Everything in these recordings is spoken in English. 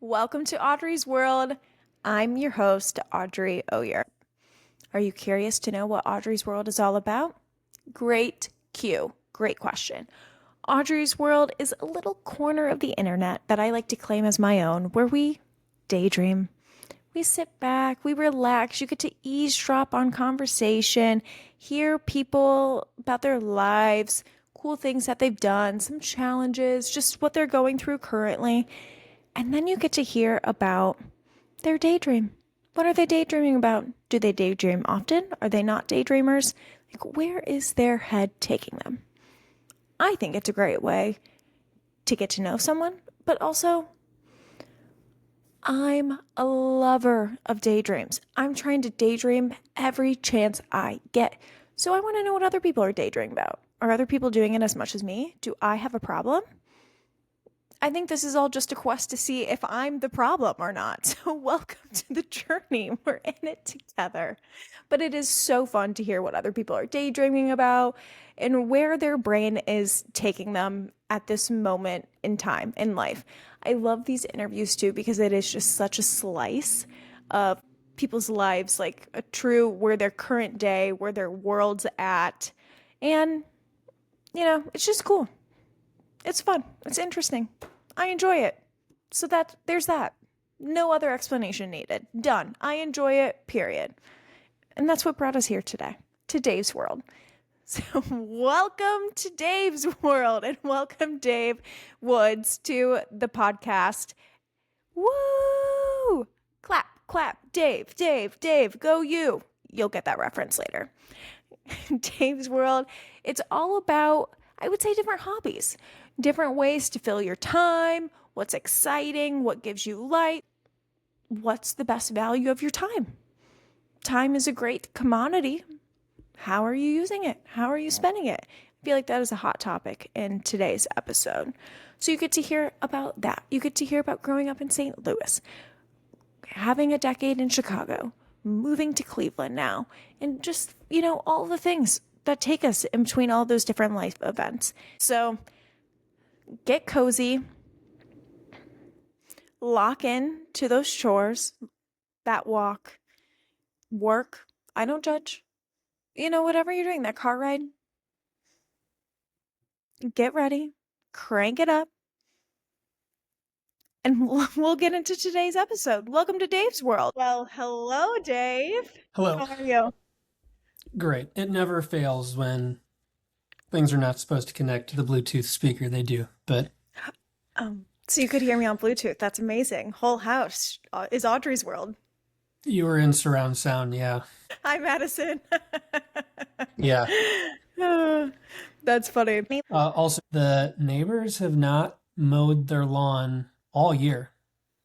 Welcome to Oddrey's World. I'm your host, Oddrey Oyer. Are you curious to know what Oddrey's World is all about? Great cue. Great question. Oddrey's World is a little corner of the internet that I like to claim as my own, where we daydream. We sit back, we relax, you get to eavesdrop on conversation, hear people about their lives, cool things that they've done, some challenges, just what they're going through currently. And then you get to hear about their daydream. What are they daydreaming about? Do they daydream often? Are they not daydreamers? Like, where is their head taking them? I think it's a great way to get to know someone, but also I'm a lover of daydreams. I'm trying to daydream every chance I get. So I want to know what other people are daydreaming about. Are other people doing it as much as me? Do I have a problem? I think this is all just a quest to see if I'm the problem or not. So welcome to the journey. We're in it together. But it is so fun to hear what other people are daydreaming about and where their brain is taking them at this moment in time in life. I love these interviews too because it is just such a slice of people's lives, like a true where their current day, where their world's at. And, it's just cool. It's fun. It's interesting. I enjoy it. So there's that. No other explanation needed. Done. I enjoy it, period. And that's what brought us here today, to Dave's World. So welcome to Dave's World and welcome Dave Woods to the podcast. Woo! Clap, clap. Dave, Dave, Dave, go you. You'll get that reference later. Dave's World, it's all about, I would say, different hobbies. Different ways to fill your time, what's exciting, what gives you light, what's the best value of your time. Time is a great commodity. How are you using it? How are you spending it? I feel like that is a hot topic in today's episode. So you get to hear about that. You get to hear about growing up in St. Louis, having a decade in Chicago, moving to Cleveland now, and just, all the things that take us in between all those different life events. So get cozy, lock in to those chores, that walk, work. I don't judge. Whatever you're doing, that car ride, get ready, crank it up, and we'll get into today's episode. Welcome to Dave's World. Well, hello, Dave. Hello. How are you? Great. It never fails when things are not supposed to connect to the Bluetooth speaker. They do, but so you could hear me on Bluetooth. That's amazing. Whole house is Audrey's World. you were in surround sound. Yeah. Hi, Madison. Yeah. That's funny. Also, the neighbors have not mowed their lawn all year,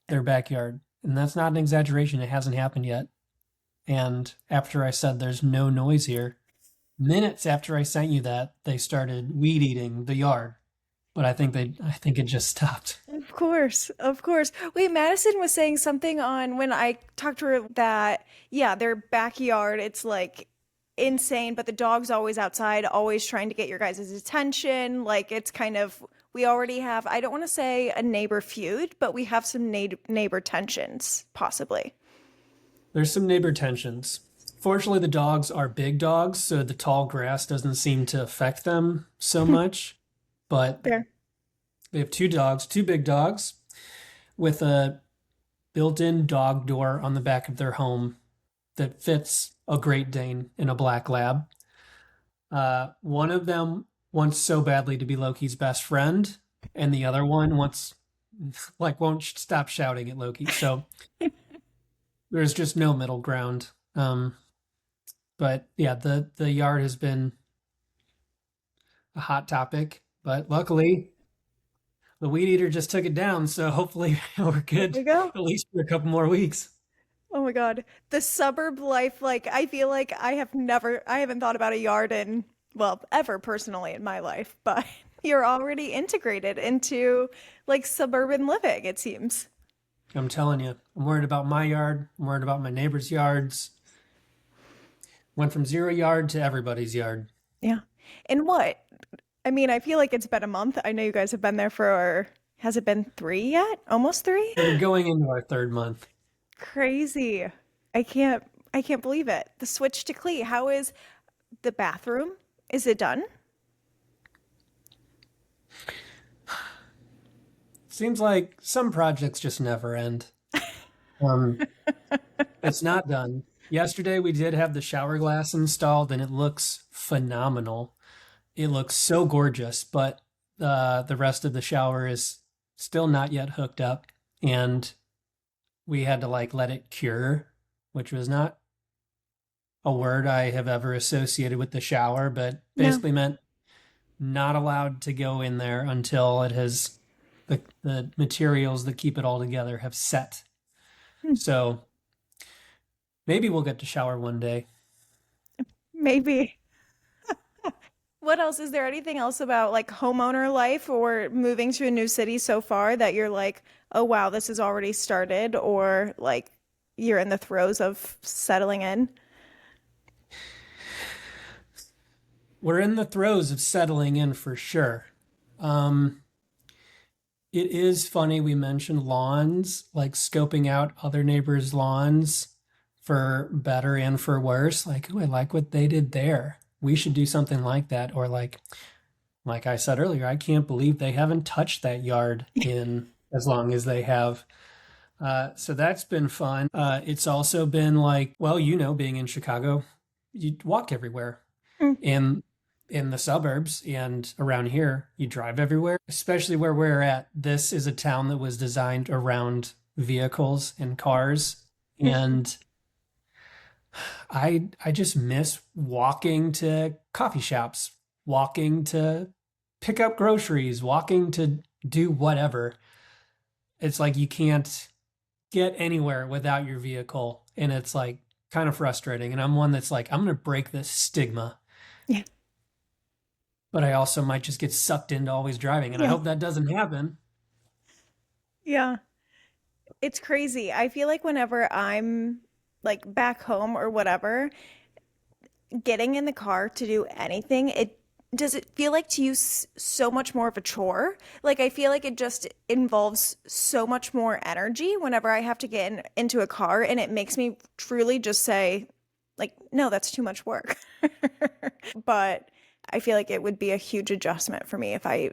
their backyard. And that's not an exaggeration. It hasn't happened yet. And after I said there's no noise here, minutes after I sent you that, they started weed eating the yard. But I think it just stopped. Of course. Wait, Madison was saying something on when I talked to her that, yeah, their backyard, it's like insane, but the dog's always outside, always trying to get your guys' attention. Like it's kind of, we already have, I don't want to say a neighbor feud, but we have some neighbor tensions, possibly. There's some neighbor tensions. Fortunately, the dogs are big dogs, so the tall grass doesn't seem to affect them so much. But Fair. they have two big dogs, with a built-in dog door on the back of their home that fits a Great Dane and a Black Lab. One of them wants so badly to be Loki's best friend, and the other one won't stop shouting at Loki. So there's just no middle ground. But yeah, the yard has been a hot topic, but luckily the weed eater just took it down. So hopefully we're good There we go. at least for a couple more weeks. Oh my God. The suburb life, like I feel like I haven't thought about a yard in, well, ever personally in my life, but you're already integrated into like suburban living, it seems. I'm telling you, I'm worried about my yard. I'm worried about my neighbors' yards. Went from 0 yard to everybody's yard. Yeah. And what? I mean, I feel like it's been a month. I know you guys have been there for Has it been 3 yet? Almost 3? We're going into our third month. Crazy. I can't I can't believe it. The switch to clean. How is the bathroom? Is it done? Seems like some projects just never end. Um, it's not done. Yesterday we did have the shower glass installed and it looks phenomenal. It looks so gorgeous, but the rest of the shower is still not yet hooked up, and we had to like let it cure, which was not a word I have ever associated with the shower, but No. basically meant not allowed to go in there until it has the materials that keep it all together have set. Hmm, So maybe we'll get to shower one day. maybe. What else? Is there anything else about like homeowner life or moving to a new city so far that you're like, oh wow, this has already started, or like you're in the throes of settling in? We're in the throes of settling in for sure. Um, it is funny we mentioned lawns, like scoping out other neighbors' lawns for better and for worse. Like, oh, I like what they did there. We should do something like that. Or like I said earlier, I can't believe they haven't touched that yard in as long as they have. So that's been fun. It's also been like, well, being in Chicago, you walk everywhere. Mm, In the suburbs and around here, you drive everywhere, especially where we're at. This is a town that was designed around vehicles and cars. mhm. And I just miss walking to coffee shops, walking to pick up groceries, walking to do whatever. It's like you can't get anywhere without your vehicle. And it's like kind of frustrating. And I'm one that's like, I'm going to break this stigma, Yeah. but I also might just get sucked into always driving. And I Yeah. hope that doesn't happen. Yeah. It's crazy. I feel like whenever I'm like back home or whatever, getting in the car to do anything, it does it feel like to you so much more of a chore? Like I feel like it just involves so much more energy whenever I have to get into a car, and it makes me truly just say like, no, that's too much work. But I feel like it would be a huge adjustment for me if I,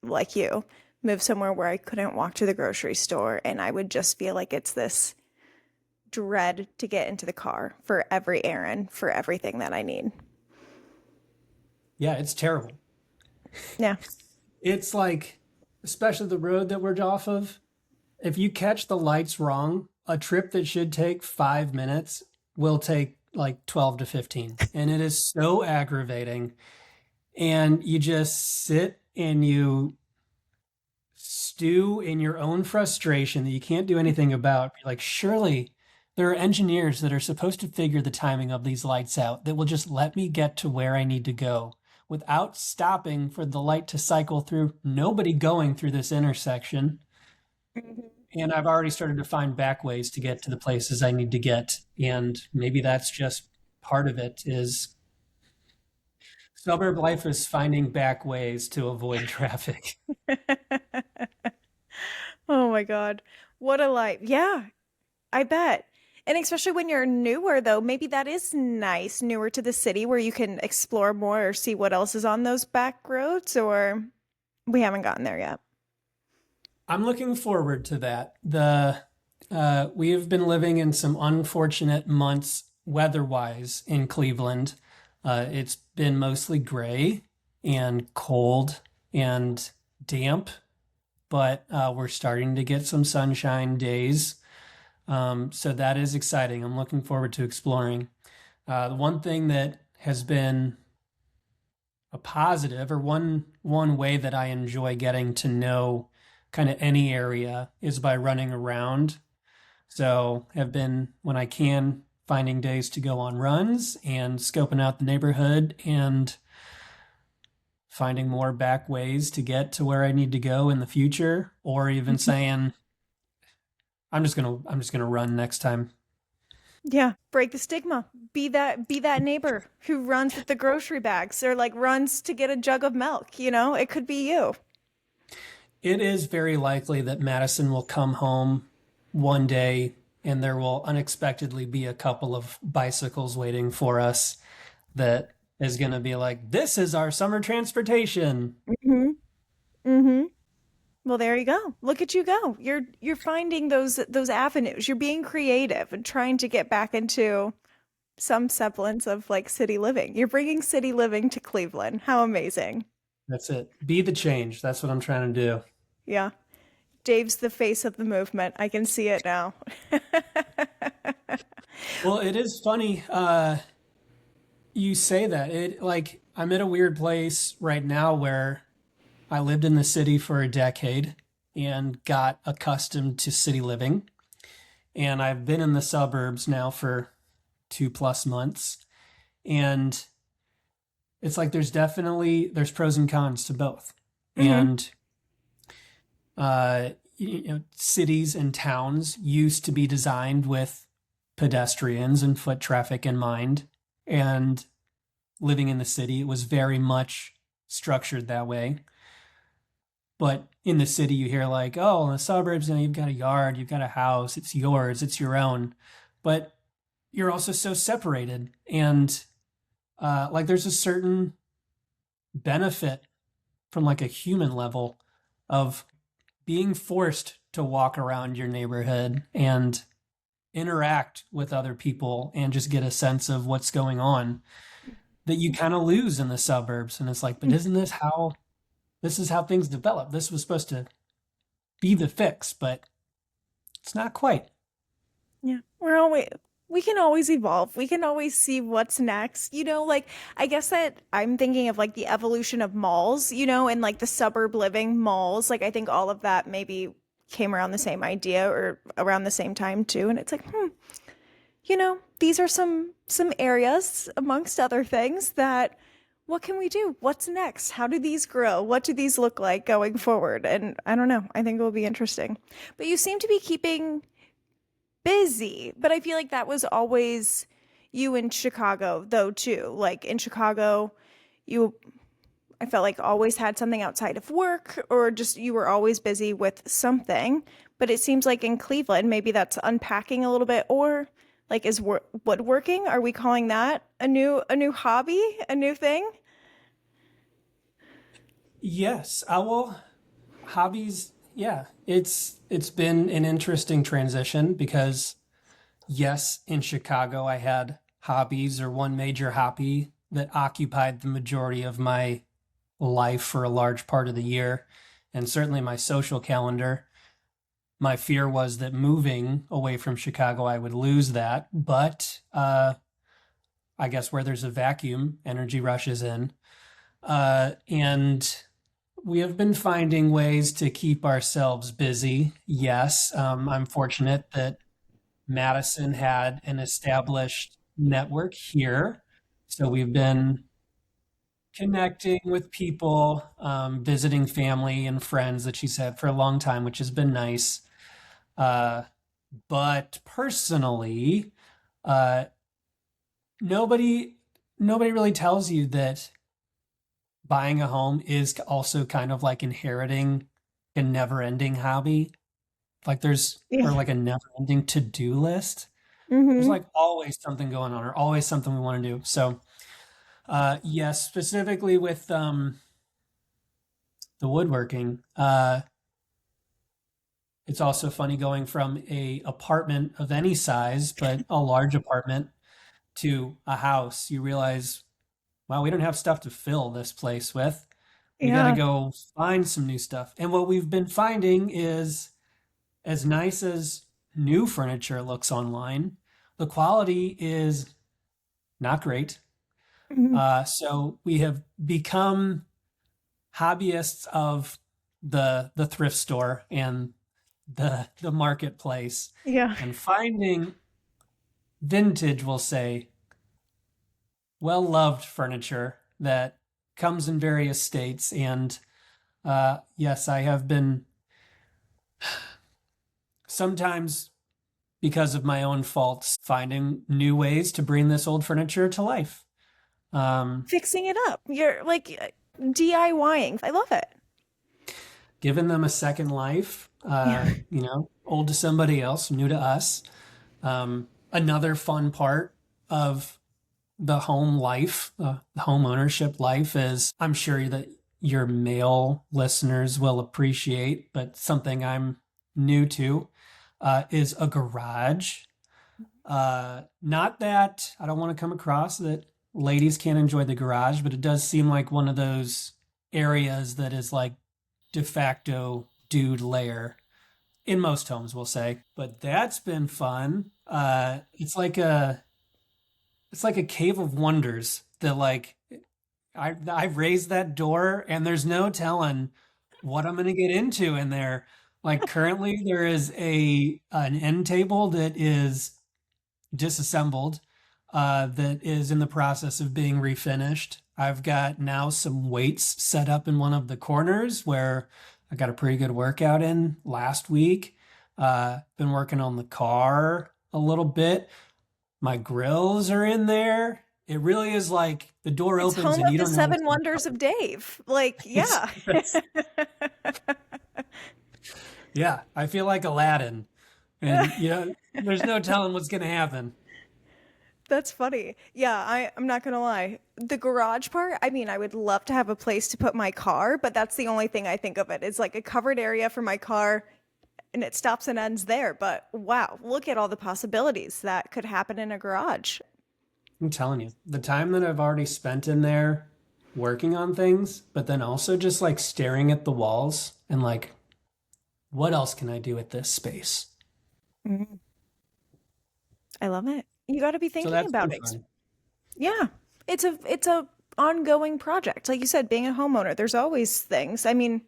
like you, moved somewhere where I couldn't walk to the grocery store, and I would just feel like it's this dread to get into the car for every errand, for everything that I need. Yeah, it's terrible. Yeah. It's like, especially the road that we're off of, if you catch the lights wrong, a trip that should take 5 minutes will take like 12 to 15. And it is so aggravating. And you just sit and you stew in your own frustration that you can't do anything about. You're like, surely there are engineers that are supposed to figure the timing of these lights out that will just let me get to where I need to go without stopping for the light to cycle through. Nobody going through this intersection. Mhm. And I've already started to find back ways to get to the places I need to get. And maybe that's just part of it is suburb life is finding back ways to avoid traffic. Oh my God. What a life. Yeah, I bet. And especially when you're newer, though, maybe that is nice, newer to the city where you can explore more or see what else is on those back roads, or we haven't gotten there yet. I'm looking forward to that. The We have been living in some unfortunate months weather-wise in Cleveland. It's been mostly gray and cold and damp, but we're starting to get some sunshine days. So that is exciting. I'm looking forward to exploring. The one thing that has been a positive, or one way that I enjoy getting to know kind of any area, is by running around. So have been, when I can, finding days to go on runs and scoping out the neighborhood and finding more back ways to get to where I need to go in the future, or even saying, I'm just gonna run next time. Yeah, break the stigma. Be that neighbor who runs with the grocery bags or like runs to get a jug of milk, you know? It could be you. It is very likely that Madison will come home one day and there will unexpectedly be a couple of bicycles waiting for us that is going to be like, this is our summer transportation. Mm-hmm. Mm-hmm. Well, there you go. Look at you go. You're finding those avenues. You're being creative and trying to get back into some semblance of like city living. You're bringing city living to Cleveland. How amazing. That's it. Be the change. That's what I'm trying to do. Yeah. Dave's the face of the movement. I can see it now. Well, it is funny. You say that. It like I'm at a weird place right now where I lived in the city for a decade and got accustomed to city living. And I've been in the suburbs now for 2+ months. And it's like there's pros and cons to both. Hmm. And cities and towns used to be designed with pedestrians and foot traffic in mind. And living in the city, it was very much structured that way. But in the city, you hear like, oh, in the suburbs, you've got a yard, you've got a house, it's yours, it's your own. But you're also so separated. And like there's a certain benefit from like a human level of being forced to walk around your neighborhood and interact with other people and just get a sense of what's going on that you kind of lose in the suburbs. And it's like, but isn't this is how things develop? This was supposed to be the fix, but it's not quite. Yeah. We can always evolve. We can always see what's next. Like I guess that I'm thinking of like the evolution of malls, and like the suburb living malls. Like I think all of that maybe came around the same idea or around the same time too. And it's like, these are some areas amongst other things that what can we do? What's next? How do these grow? What do these look like going forward? And I don't know. I think it will be interesting. But you seem to be keeping busy, but I feel like that was always you in Chicago though too. Like in Chicago, you I felt like always had something outside of work or just you were always busy with something. But it seems like in Cleveland, maybe that's unpacking a little bit or like is woodworking? Are we calling that a new hobby, a new thing? Yes, I will. Hobbies, yeah, it's been an interesting transition because yes, in Chicago I had hobbies or one major hobby that occupied the majority of my life for a large part of the year and certainly my social calendar. My fear was that moving away from Chicago I would lose that, but I guess where there's a vacuum, energy rushes in. And we have been finding ways to keep ourselves busy. Yes, I'm fortunate that Madison had an established network here. So we've been connecting with people, visiting family and friends that she's had for a long time, which has been nice. Uh, but personally, uh, nobody nobody really tells you that buying a home is also kind of like inheriting a never-ending hobby. Like there's or Yeah. like a never-ending to-do list. There's Hmm. like always something going on or always something we want to do. So, yes, specifically with the woodworking, it's also funny going from a apartment of any size, but a large apartment to a house. You realize, wow, we don't have stuff to fill this place with. We got to Yeah. go find some new stuff. And what we've been finding is as nice as new furniture looks online, the quality is not great. Mhm. So we have become hobbyists of the thrift store and the marketplace Yeah. and finding vintage, we'll say, well loved furniture that comes in various states. And yes, I have been sometimes because of my own faults finding new ways to bring this old furniture to life. Um, Fixing it up. You're like DIYing. I love it. giving them a second life, Yeah. old to somebody else, new to us. Another fun part of the home life, the home ownership life is I'm sure that your male listeners will appreciate, but something I'm new to is a garage. Not that I don't want to come across that ladies can't enjoy the garage, but it does seem like one of those areas that is like de facto dude lair in most homes, we'll say. But that's been fun. It's like a cave of wonders that like I raised that door and there's no telling what I'm gonna get into in there. Like currently there is an end table that is disassembled, that is in the process of being refinished. I've got now some weights set up in one of the corners where I got a pretty good workout in last week. Been working on the car a little bit. My grills are in there. It really is like the door It's opens home and of you the don't know seven what's going to wonders of Dave. Like, happen. yeah. Yeah, I feel like Aladdin. And there's no telling what's going to happen. That's funny. Yeah, I'm not gonna lie. The garage part, I mean, I would love to have a place to put my car, but that's the only thing I think of it. It's like a covered area for my car and it stops and ends there. But wow, look at all the possibilities that could happen in a garage. I'm telling you, the time that I've already spent in there working on things, but then also just like staring at the walls and like, what else can I do with this space? Mhm. I love it. You got to be So thinking that's been about it. fun. Yeah. It's a ongoing project. Like you said, being a homeowner, there's always things. I mean,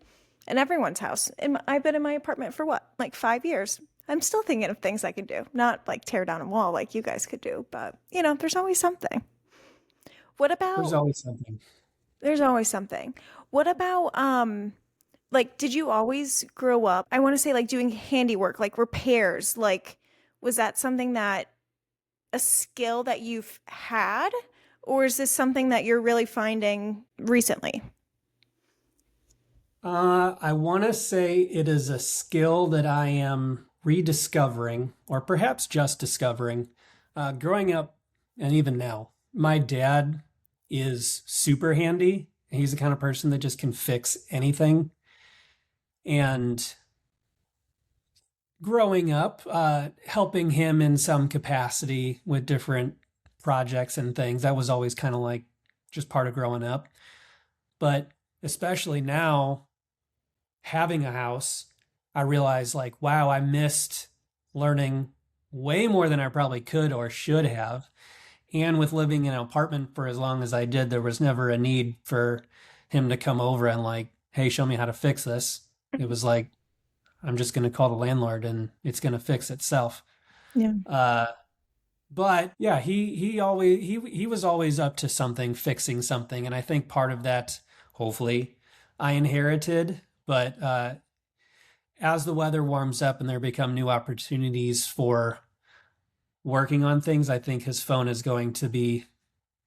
in everyone's house. I've been in my apartment for what? Like 5 years. I'm still thinking of things I can do. Not like tear down a wall like you guys could do, but there's always something. What There's about always something. there's always something. What about like did you always grow up? I want to say like doing handiwork, like repairs, like was that something that a skill that you've had, or is this something that you're really finding recently? I want to say it is a skill that I am rediscovering, or perhaps just discovering. Growing up, and even now, my dad is super handy. He's the kind of person that just can fix anything. And growing up, helping him in some capacity with different projects and things, that was always kind of like just part of growing up. But especially now, having a house, I realized like, wow, I missed learning way more than I probably could or should have. And with living in an apartment for as long as I did, there was never a need for him to come over and like, hey, show me how to fix this. It was like, I'm just going to call the landlord and it's going to fix itself. Yeah. Uh, but yeah, he was always up to something, fixing something, and I think part of that, hopefully, I inherited. But as the weather warms up and there become new opportunities for working on things, I think his phone is going to be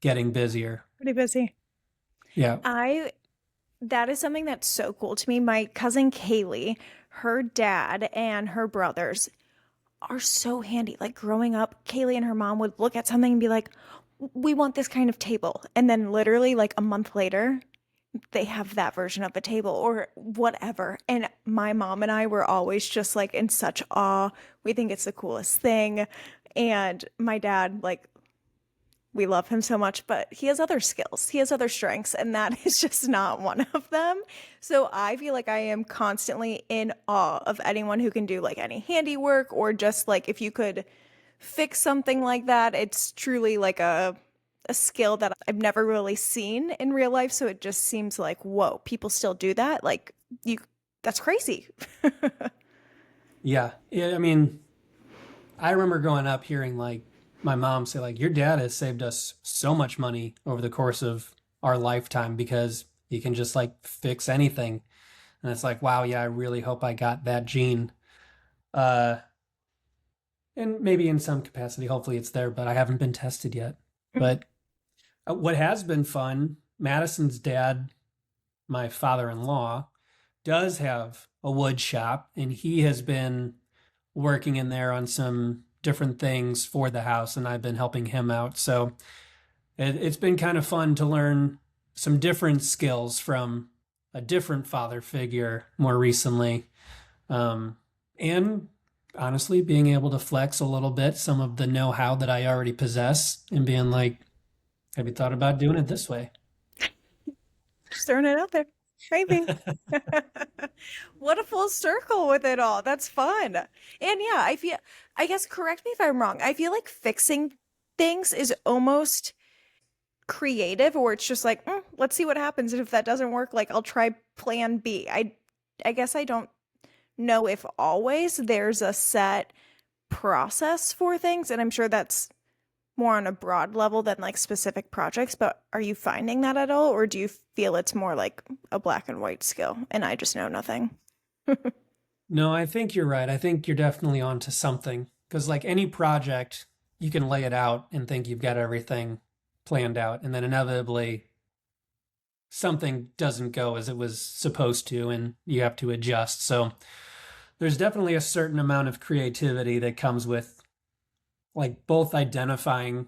getting busier. Pretty busy. Yeah. I That is something that's so cool to me. My cousin Kaylee, her dad and her brothers are so handy. Like growing up, Kaylee and her mom would look at something and be like, "We want this kind of table." And then literally like a month later, they have that version of a table or whatever. And my mom and I were always just like in such awe. We think it's the coolest thing. And my dad, like, we love him so much, but he has other skills. He has other strengths, and that is just not one of them. So I feel like I am constantly in awe of anyone who can do like any handiwork or just like if you could fix something like that. It's truly like a skill that I've never really seen in real life. So it just seems like, whoa, people still do that. Like you, that's crazy. Yeah. Yeah. I mean, I remember growing up hearing like my mom say, like, your dad has saved us so much money over the course of our lifetime because he can just like fix anything. And it's like, wow, yeah, I really hope I got that gene. Uh, and maybe in some capacity, hopefully it's there, but I haven't been tested yet. But what has been fun, Madison's dad, my father-in-law, does have a wood shop, and he has been working in there on some different things for the house, and I've been helping him out. So it's been kind of fun to learn some different skills from a different father figure more recently. And honestly, being able to flex a little bit some of the know how that I already possess and being like, have you thought about doing it this way? Just throwing it out there. Maybe. What a full circle with it all. That's fun. And yeah, I guess, correct me if I'm wrong. I feel like fixing things is almost creative, or it's just like, let's see what happens. And if that doesn't work, like I'll try plan B. I guess I don't know if always there's a set process for things. And I'm sure that's more on a broad level than like specific projects, but are you finding that at all? Or do you feel it's more like a black and white skill and I just know nothing? No, I think you're right. I think you're definitely onto something because, like any project, you can lay it out and think you've got everything planned out, and then inevitably something doesn't go as it was supposed to, and you have to adjust. So there's definitely a certain amount of creativity that comes with like both identifying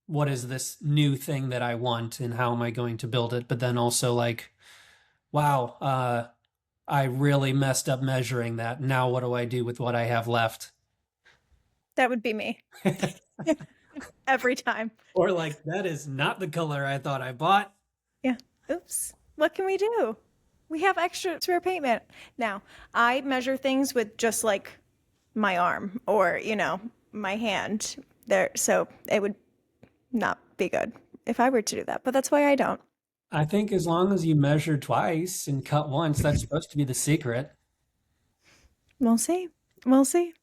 what is this new thing that I want and how am I going to build it, but then also like, wow, I really messed up measuring that. Now what do I do with what I have left? That would be me every time. Or like, that is not the color I thought I bought. Yeah. Oops. What can we do? We have extra spare payment. Now, I measure things with just like my arm or, my hand there. So it would not be good if I were to do that, but that's why I don't. I think as long as you measure twice and cut once, that's supposed to be the secret. We'll see. We'll see.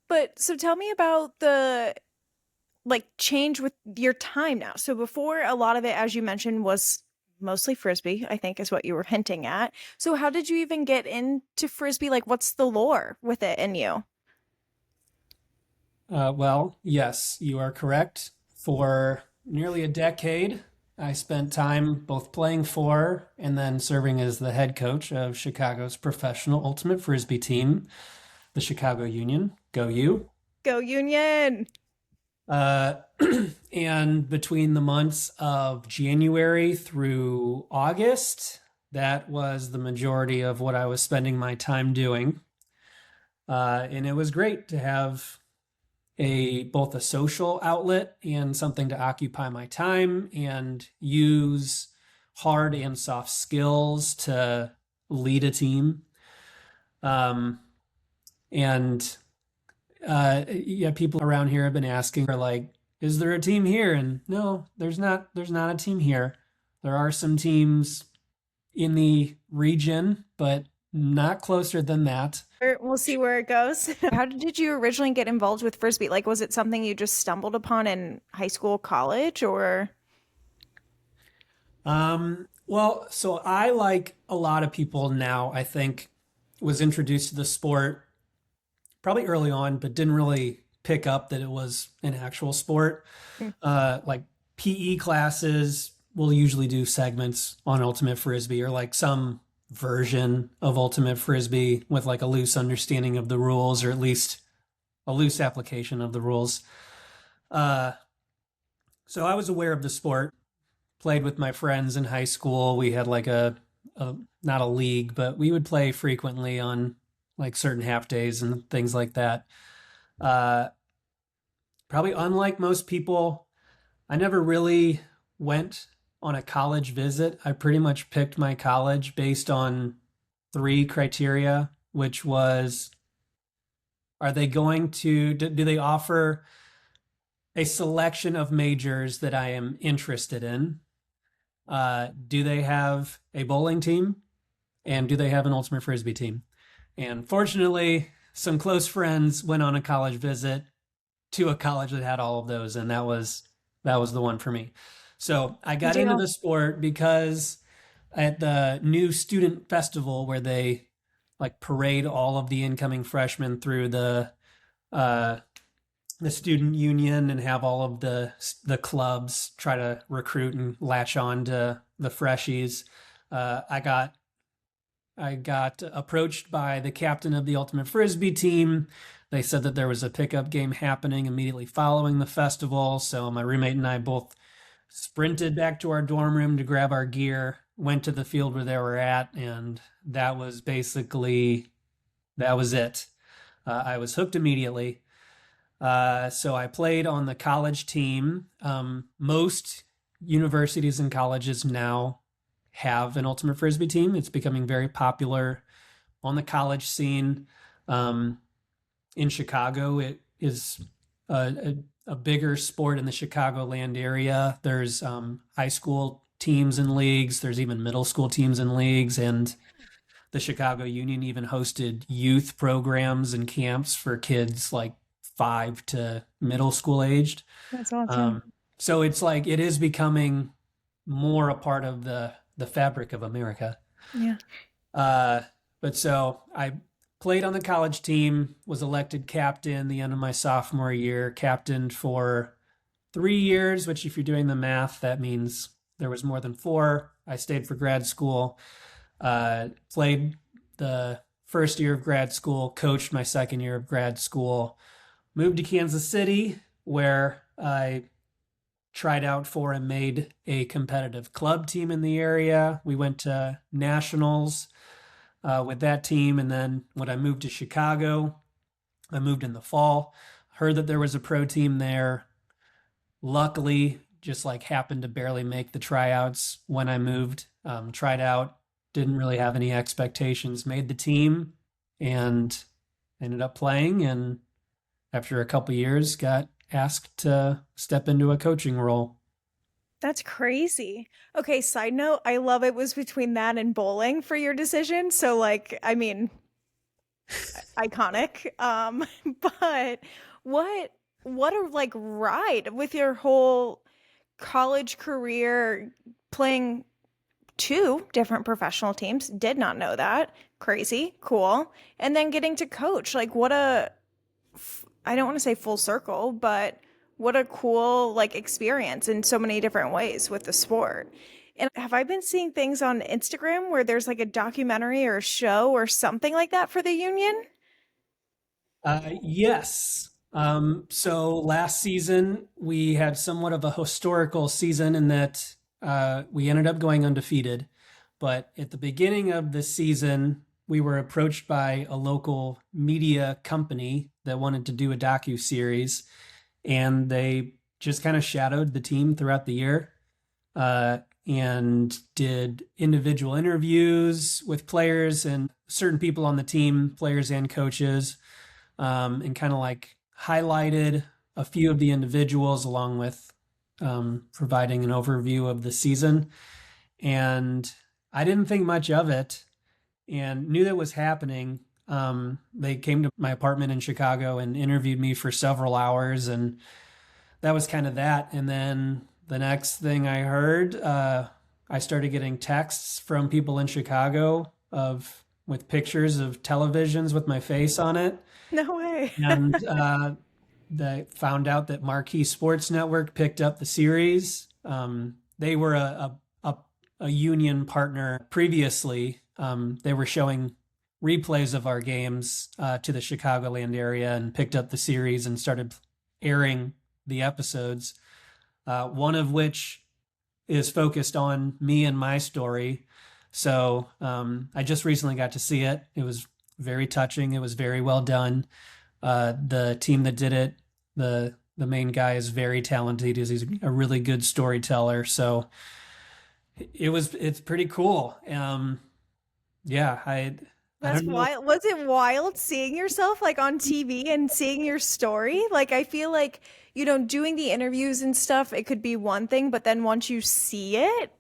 But so tell me about the like change with your time now. So before, a lot of it, as you mentioned, was mostly Frisbee, I think is what you were hinting at. So how did you even get into Frisbee? Like what's the lore with it in you? Well, yes, you are correct. For nearly a decade, I spent time both playing for and then serving as the head coach of Chicago's professional ultimate frisbee team, the Chicago Union. Go you. Go Union. Uh, and between the months of January through August, that was the majority of what I was spending my time doing. And it was great to have both a social outlet and something to occupy my time and use hard and soft skills to lead a team. And yeah, people around here have been asking for like, is there a team here? And no, there's not a team here. There are some teams in the region, but not closer than that. We'll see where it goes. How did you originally get involved with Frisbee? Like, was it something you just stumbled upon in high school, college, or? Well, so I, like a lot of people now, I think, was introduced to the sport probably early on, but didn't really pick up that it was an actual sport. Like PE classes will usually do segments on Ultimate Frisbee or like some version of Ultimate Frisbee with like a loose understanding of the rules or at least a loose application of the rules. Uh, so I was aware of the sport, played with my friends in high school. We had like a not a league, but we would play frequently on like certain half days and things like that. Uh, Probably unlike most people, I never really went on a college visit. I pretty much picked my college based on three criteria, which was, are they going to, do they offer a selection of majors that I am interested in? Do they have a bowling team? And do they have an ultimate frisbee team? And fortunately, some close friends went on a college visit to a college that had all of those, and that was the one for me. So I got into the sport because at the new student festival where they like parade all of the incoming freshmen through the student union and have all of the clubs try to recruit and latch on to the freshies. I got I got approached by the captain of the Ultimate Frisbee team. They said that there was a pickup game happening immediately following the festival. So my roommate and I both sprinted back to our dorm room to grab our gear, went to the field where they were at, and that was basically that was it. I was hooked immediately. So I played on the college team. Most universities and colleges now have an ultimate frisbee team. It's becoming very popular on the college scene. Um, in Chicago, it is a bigger sport in the Chicagoland area. There's high school teams and leagues. There's even middle school teams and leagues, and the Chicago Union even hosted youth programs and camps for kids like 5 to middle school aged. That's awesome. Um, so it's like it is becoming more a part of the fabric of America. Yeah. Uh, but so I played on the college team, was elected captain the end of my sophomore year, captained for 3 years, which if you're doing the math, that means there was more than four. I stayed for grad school, played the first year of grad school, coached my second year of grad school, moved to Kansas City, where I tried out for and made a competitive club team in the area. We went to nationals with that team. And then when I moved to Chicago, I moved in the fall, heard that there was a pro team there. Luckily, just like happened to barely make the tryouts when I moved. Tried out, didn't really have any expectations, made the team, and ended up playing. And after a couple years, got asked to step into a coaching role. That's crazy. Okay, side note, I love it was between that and bowling for your decision. So like, I mean, iconic. But what what a like ride with your whole college career playing two different professional teams. Did not know that. Crazy, cool. And then getting to coach. Like what a I don't want to say full circle, but what a cool like experience in so many different ways with the sport. And have I been seeing things on Instagram where there's like a documentary or a show or something like that for the union? Yes. So last season, we had somewhat of a historical season in that we ended up going undefeated. But at the beginning of the season, we were approached by a local media company that wanted to do a docu-series, and they just kind of shadowed the team throughout the year and did individual interviews with players and certain people on the team, players and coaches, and kind of like highlighted a few of the individuals along with providing an overview of the season. And I didn't think much of it and knew that was happening. They came to my apartment in Chicago and interviewed me for several hours, and that was kind of that. And then the next thing I heard, I started getting texts from people in Chicago of with pictures of televisions with my face on it, No way. and they found out that Marquee Sports Network picked up the series. They were a union partner previously. They were showing replays of our games to the Chicagoland area and picked up the series and started airing the episodes, one of which is focused on me and my story. So I just recently got to see it. It was very touching. It was very well done. The team that did it, the main guy is very talented. He's a really good storyteller. So it's pretty cool. Yeah, I That's don't know. wild. Was it wild seeing yourself like on TV and seeing your story? Like I feel like, doing the interviews and stuff, it could be one thing, but then once you see it,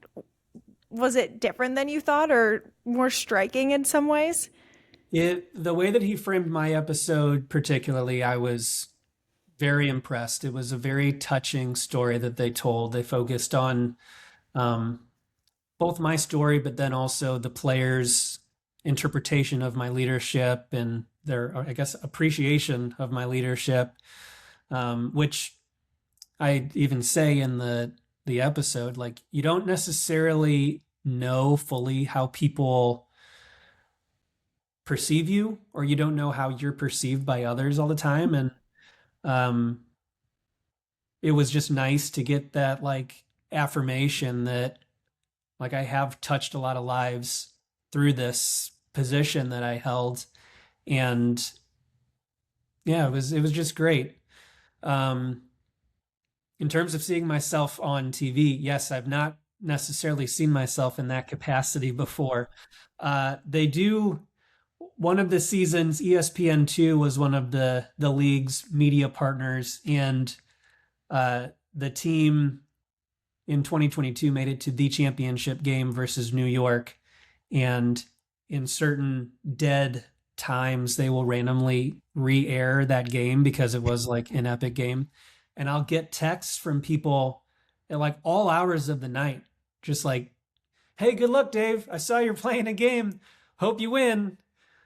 was it different than you thought or more striking in some ways? The way that he framed my episode particularly, I was very impressed. It was a very touching story that they told. They focused on um, both my story, but then also the players' interpretation of my leadership and their, I guess, appreciation of my leadership, which I even say in the episode, like you don't necessarily know fully how people perceive you, or you don't know how you're perceived by others all the time. And um, it was just nice to get that like affirmation that like I have touched a lot of lives through this position that I held. And yeah, it was just great. Um, in terms of seeing myself on TV, yes, I've not necessarily seen myself in that capacity before. They do one of the seasons, ESPN2 was one of the league's media partners, and the team in 2022 made it to the championship game versus New York. And in certain dead times, they will randomly re air that game because it was like an epic game. And I'll get texts from people at like all hours of the night, just like, hey, good luck, Dave. I saw you're playing a game. Hope you win.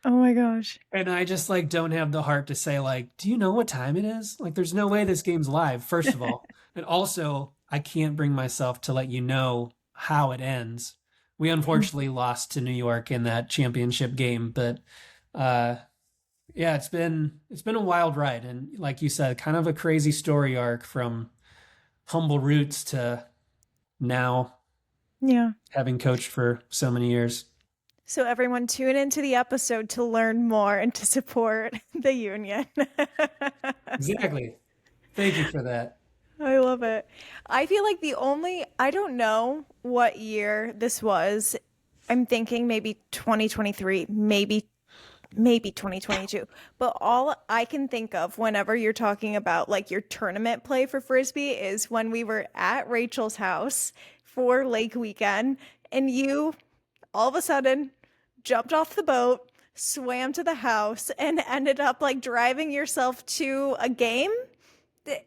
Oh my gosh. And I just like don't have the heart to say like, do you know what time it is? Like there's no way this game's live, first of all. And also, I can't bring myself to let you know how it ends. We unfortunately lost to New York in that championship game, but uh yeah, it's been a wild ride, and like you said, kind of a crazy story arc from humble roots to now Yeah. having coached for so many years. So everyone tune into the episode to learn more and to support the union. Exactly. Thank you for that. I love it. I feel like I don't know what year this was. I'm thinking maybe 2023, maybe 2022. But all I can think of whenever you're talking about like your tournament play for Frisbee is when we were at Rachel's house for Lake Weekend and you all of a sudden jumped off the boat, swam to the house, and ended up like driving yourself to a game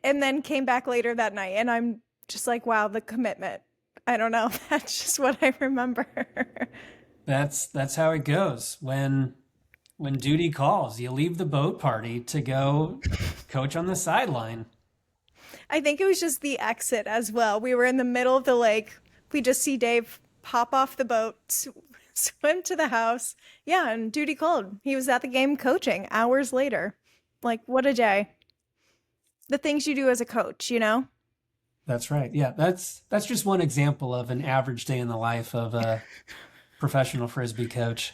and then came back later that night. And I'm just like, wow, the commitment. I don't know. That's just what I remember. That's how it goes. When duty calls, you leave the boat party to go coach on the sideline. I think it was just the exit as well. We were in the middle of the lake. We just see Dave pop off the boat, swim to the house. Yeah, and duty called. He was at the game coaching hours later. Like, what a day. The things you do as a coach, you know? That's right. Yeah, that's just one example of an average day in the life of a professional frisbee coach.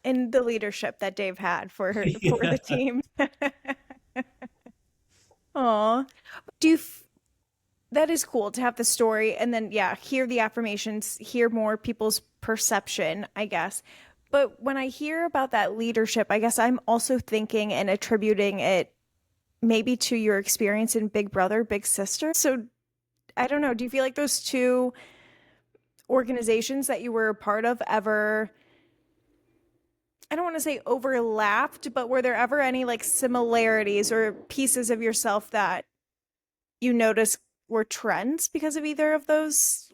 And the leadership that Dave had for Yeah. the team. Aw. Do you that is cool to have the story and then yeah, hear the affirmations, hear more people's perception, I guess. But when I hear about that leadership, I guess I'm also thinking and attributing it maybe to your experience in Big Brother, Big Sister. So I don't know, do you feel like those two organizations that you were a part of ever, I don't want to say overlapped, but were there ever any like similarities or pieces of yourself that you noticed were trends because of either of those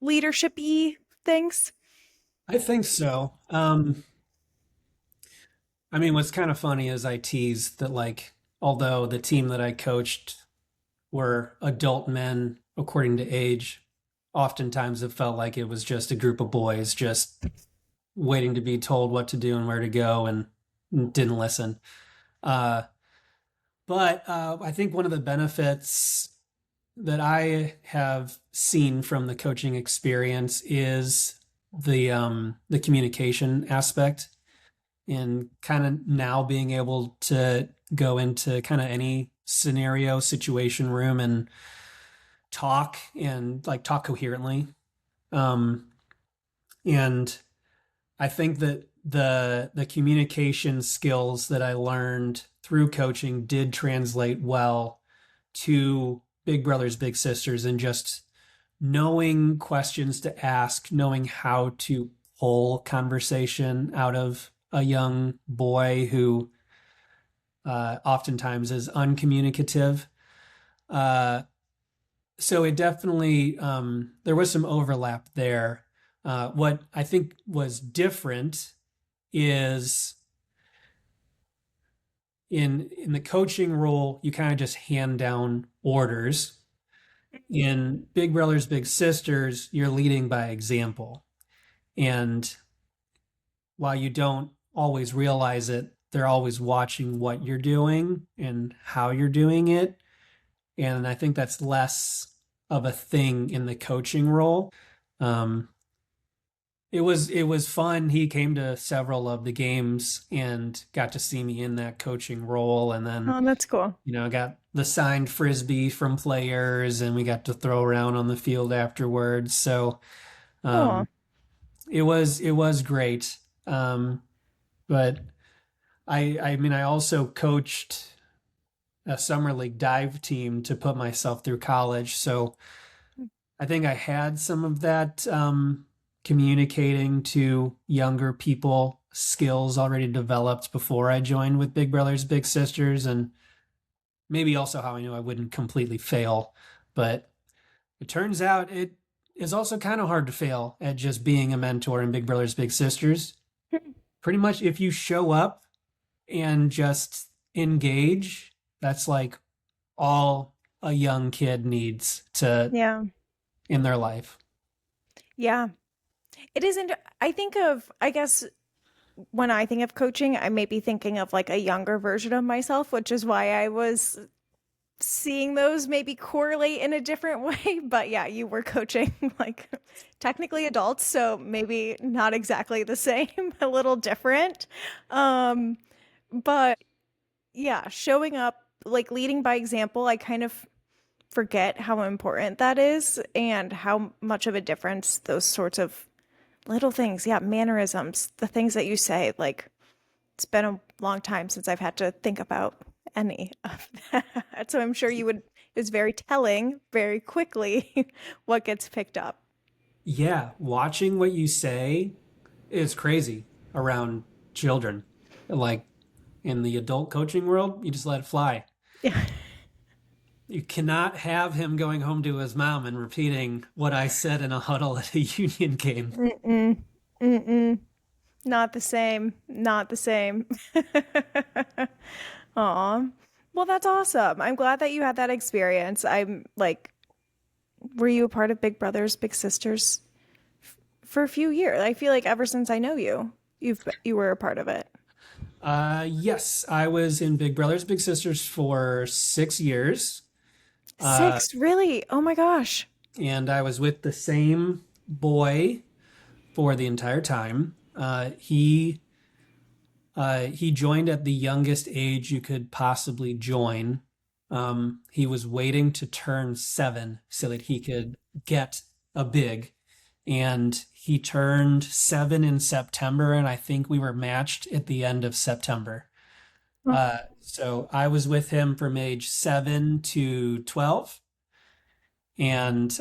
leadership-y things? I think so. I mean, what's kind of funny is I teased that, like, although the team that I coached were adult men according to age, oftentimes it felt like it was just a group of boys just waiting to be told what to do and where to go and didn't listen. Uh, but I think one of the benefits that I have seen from the coaching experience is the communication aspect, and kind of now being able to go into kind of any scenario, situation, room and talk coherently. Um, and I think that the communication skills that I learned through coaching did translate well to Big Brothers Big Sisters, and just knowing questions to ask, knowing how to pull conversation out of a young boy who oftentimes is uncommunicative. Uh, so it definitely there was some overlap there. What I think was different is in the coaching role, you kind of just hand down orders. In Big Brothers Big Sisters, you're leading by example. And while you don't always realize it. They're always watching what you're doing and how you're doing it. And I think that's less of a thing in the coaching role. Um, it was fun. He came to several of the games and got to see me in that coaching role, and then Oh, that's cool. got the signed Frisbee from players, and we got to throw around on the field afterwards. So Oh, um, it was great. But I mean, I also coached a summer league dive team to put myself through college. So I think I had some of that communicating to younger people skills already developed before I joined with Big Brothers Big Sisters, and maybe also how I knew I wouldn't completely fail. But it turns out it is also kind of hard to fail at just being a mentor in Big Brothers Big Sisters. Pretty much if you show up and just engage, that's like all a young kid needs to yeah. in their life. Yeah. It isn't, I think of, I guess when I think of coaching, I may be thinking of like a younger version of myself, which is why I was seeing those maybe correlate in a different way. But yeah, you were coaching like technically adults, so maybe not exactly the same, a little different. Um, but yeah, showing up, like leading by example, I kind of forget how important that is and how much of a difference those sorts of little things, yeah, mannerisms, the things that you say, like it's been a long time since I've had to think about any of that. So I'm sure you would, it was very telling very quickly what gets picked up. Yeah, watching what you say is crazy around children. Like in the adult coaching world, you just let it fly. Yeah. You cannot have him going home to his mom and repeating what I said in a huddle at a Union game. Mm-mm. Mm-mm. Not the same. Not the same. Aw. Well, that's awesome. I'm glad that you had that experience. I'm like, were you a part of Big Brothers Big Sisters for a few years? I feel like ever since I know you, you were a part of it. Yes, I was in Big Brothers Big Sisters for 6 years. Uh, 6, really? Oh my gosh. and I was with the same boy for the entire time. He joined at the youngest age you could possibly join. He was waiting to turn 7 so that he could get a big, and he turned 7 in September, and I think we were matched at the end of September. Oh. So I was with him from age 7 to 12, and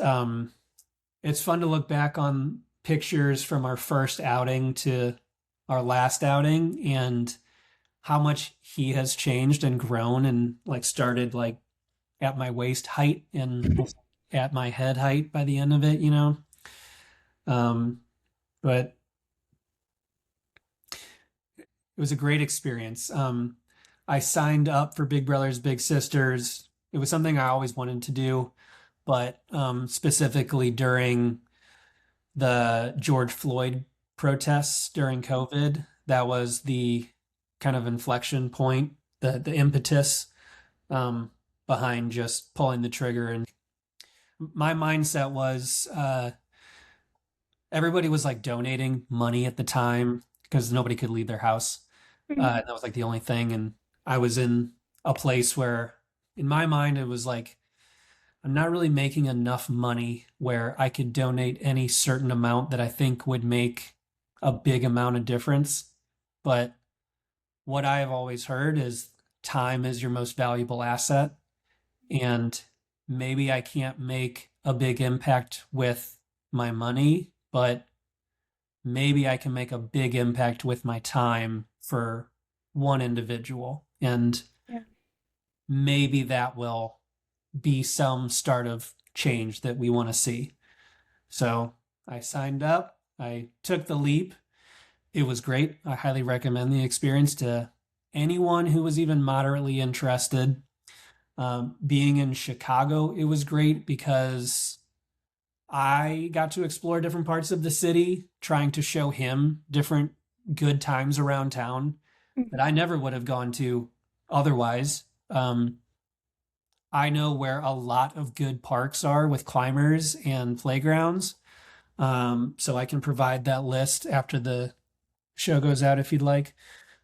it's fun to look back on pictures from our first outing to our last outing and how much he has changed and grown and like started like at my waist height and was at my head height by the end of it. Um, but it was a great experience. I signed up for Big Brothers Big Sisters. It was something I always wanted to do, but specifically during the George Floyd protests during COVID, that was the kind of inflection point, the impetus behind just pulling the trigger. And my mindset was everybody was like donating money at the time because nobody could leave their house. That was like the only thing. And I was in a place where, in my mind, it was like, I'm not really making enough money where I could donate any certain amount that I think would make a big amount of difference. But what I have always heard is time is your most valuable asset. And maybe I can't make a big impact with my money, but maybe I can make a big impact with my time for one individual. And Yeah. maybe that will be some start of change that we want to see. So I signed up, I took the leap. It was great. I highly recommend the experience to anyone who was even moderately interested. Being in Chicago, it was great because I got to explore different parts of the city, trying to show him different good times around town that I never would have gone to otherwise. I know where a lot of good parks are with climbers and playgrounds. So I can provide that list after the show goes out if you'd like.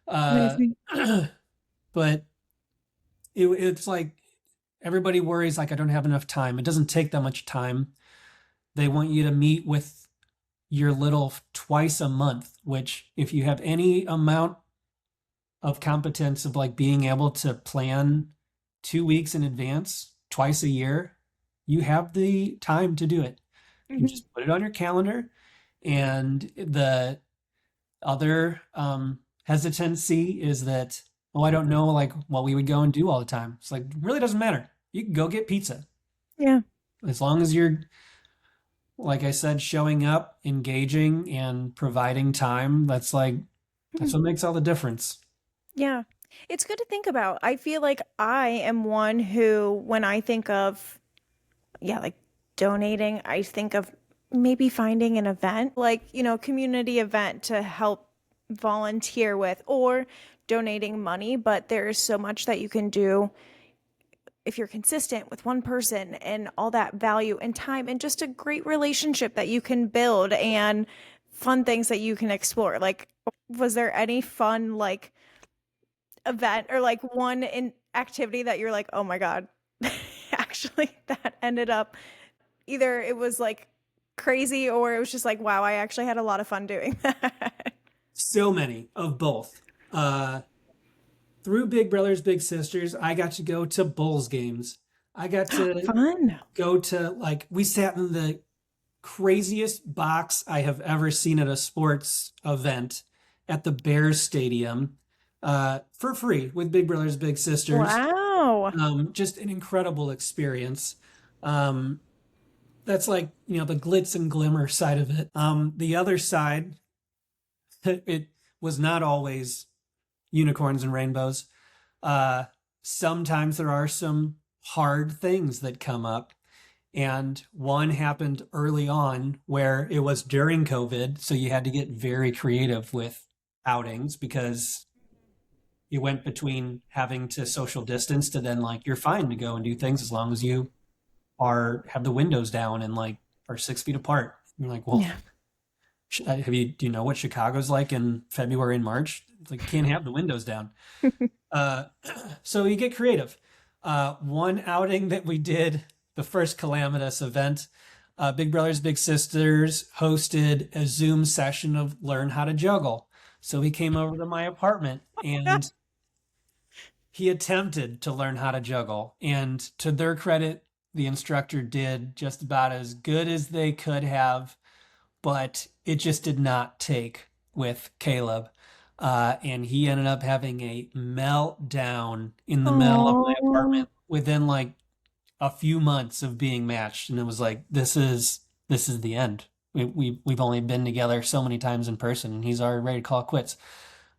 Uh, Amazing. but it's like everybody worries like I don't have enough time. It doesn't take that much time. They want you to meet with your little twice a month, which if you have any amount of competence of like being able to plan 2 weeks in advance, twice a year, you have the time to do it. You Mhm. just put it on your calendar. And the other hesitancy is that, oh, I don't know like what we would go and do all the time. It's like, it really doesn't matter. You can go get pizza. Yeah. As long as you're, like I said, showing up, engaging, and providing time, that's what makes all the difference. Yeah. It's good to think about. I feel like I am one who, when I think of, yeah, like donating, I think of maybe finding an event, like, community event to help volunteer with or donating money. But there is so much that you can do if you're consistent with one person and all that value and time and just a great relationship that you can build and fun things that you can explore. Like, was there any fun, like, event or like one in activity that you're like, oh my God, actually, that ended up either it was like crazy or it was just like, wow, I actually had a lot of fun doing that? So many of both. Uh, Through Big Brothers Big Sisters, I got to go to Bulls games. I got to Fun. go to like we sat in the craziest box I have ever seen at a sports event at the Bears Stadium for free with Big Brothers Big Sisters. Wow. Just an incredible experience. Um, that's like, the glitz and glimmer side of it. The other side, it was not always unicorns and rainbows. Uh, Sometimes there are some hard things that come up. And one happened early on where it was during COVID. So you had to get very creative with outings because you went between having to social distance to then like you're fine to go and do things as long as you have the windows down and like are 6 feet apart. You're like, well, Yeah. do you know what Chicago's like in February and March? It's like, you can't have the windows down. Uh, so you get creative. One outing that we did, the first calamitous event, Big Brothers Big Sisters hosted a Zoom session of learn how to juggle. So he came over to my apartment and he attempted to learn how to juggle. And to their credit, the instructor did just about as good as they could have, but it just did not take with Caleb. And he ended up having a meltdown in the middle of my Oh, apartment within like a few months of being matched. And it was like, this is the end. We've only been together so many times in person, and he's already ready to call it quits.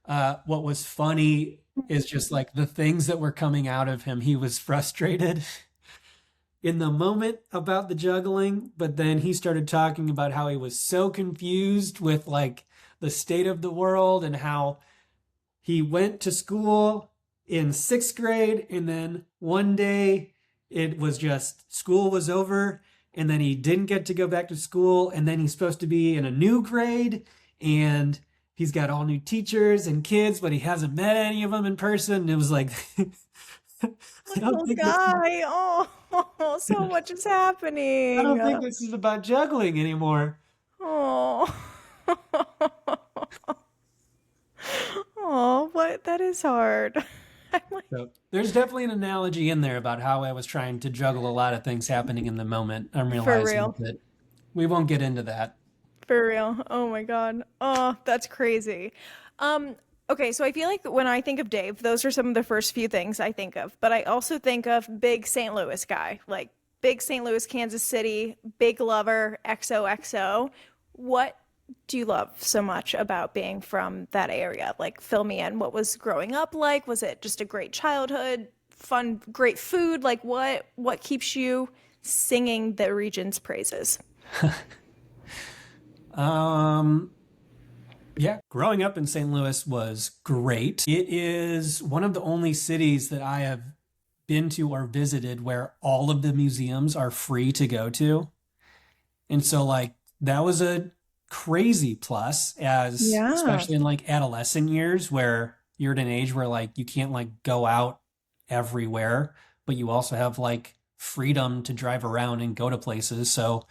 What was funny is just like the things that were coming out of him. He was frustrated in the moment about the juggling, but then he started talking about how he was so confused with like the state of the world and how he went to school in sixth grade and then one day it was just school was over and then he didn't get to go back to school and then he's supposed to be in a new grade and he's got all new teachers and kids but he hasn't met any of them in person. It was like I don't little think this guy. Oh, so much is I happening. don't think this is about juggling anymore. Oh. Oh, what? That is hard. I'm like, So there's definitely an analogy in there about how I was trying to juggle a lot of things happening in the moment. I'm for realizing real. that we won't get into that. For real. Oh my God. Oh, that's crazy. Um, okay, so I feel like when I think of Dave, those are some of the first few things I think of. But I also think of big St. Louis guy, like big St. Louis, Kansas City, big lover, XOXO. What do you love so much about being from that area? Like, fill me in. What was growing up like? Was it just a great childhood, fun, great food? Like, what keeps you singing the region's praises? Um, Yeah, growing up in St. Louis was great. It is one of the only cities that I have been to or visited where all of the museums are free to go to. And so like that was a crazy plus as Yeah. especially in like adolescent years where you're at an age where like you can't like go out everywhere, but you also have like freedom to drive around and go to places. So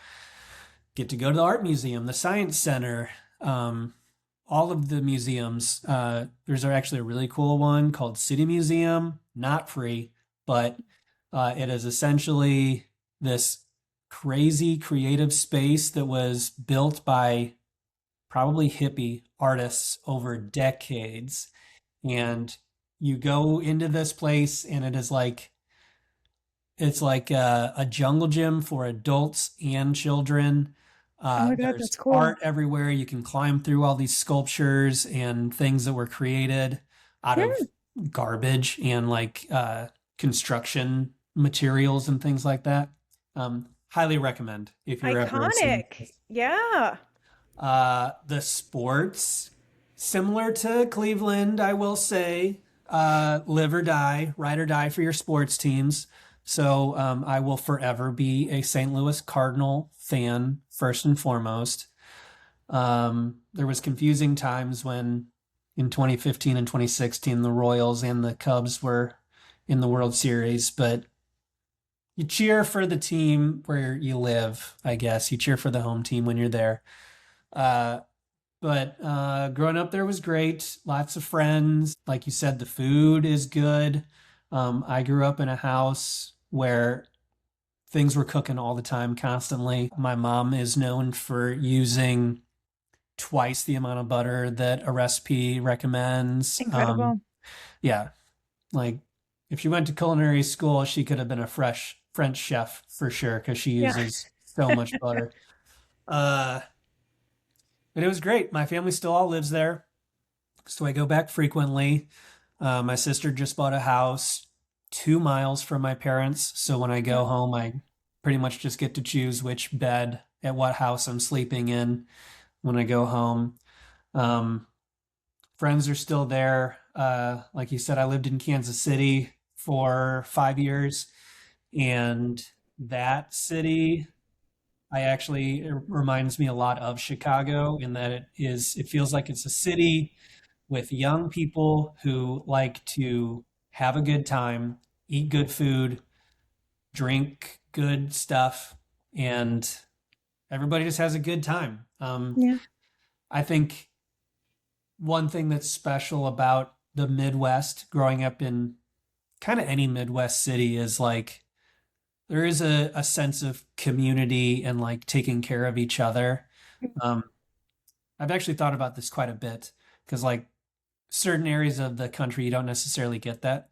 get to go to the art museum, the science center, all of the museums. There's actually a really cool one called City Museum, not free, but it is essentially this crazy creative space that was built by probably hippie artists over decades. And you go into this place, and it is like it's like a jungle gym for adults and children. Oh my God, There's that's cool. art everywhere. You can climb through all these sculptures and things that were created out of Hmm. garbage and like construction materials and things like that. Highly recommend if you're ever in St. Iconic. Louis. Yeah. The sports, similar to Cleveland, I will say, live or die, ride or die for your sports teams. So I will forever be a St. Louis Cardinal fan, first and foremost. There was confusing times when in 2015 and 2016, the Royals and the Cubs were in the World Series, but you cheer for the team where you live, I guess. You cheer for the home team when you're there. Uh, but growing up there was great. Lots of friends. Like you said, the food is good. I grew up in a house where things were cooking all the time, constantly. My mom is known for using twice the amount of butter that a recipe recommends. Incredible. Yeah, like if she went to culinary school, she could have been a fresh French chef for sure because she Yeah. uses so much butter. Uh, but it was great. My family still all lives there, so I go back frequently. My sister just bought a house 2 miles from my parents, so when I Yeah. go home, I pretty much just get to choose which bed at what house I'm sleeping in when I go home. Um, Friends are still there. Like you said, I lived in Kansas City for 5 years, and that city, I actually it reminds me a lot of Chicago in that it feels like it's a city with young people who like to have a good time, eat good food, drink good stuff, and everybody just has a good time. Yeah. I think one thing that's special about the Midwest, growing up in kind of any Midwest city, is like there is a sense of community and like taking care of each other. Um, I've actually thought about this quite a bit because like certain areas of the country you don't necessarily get that.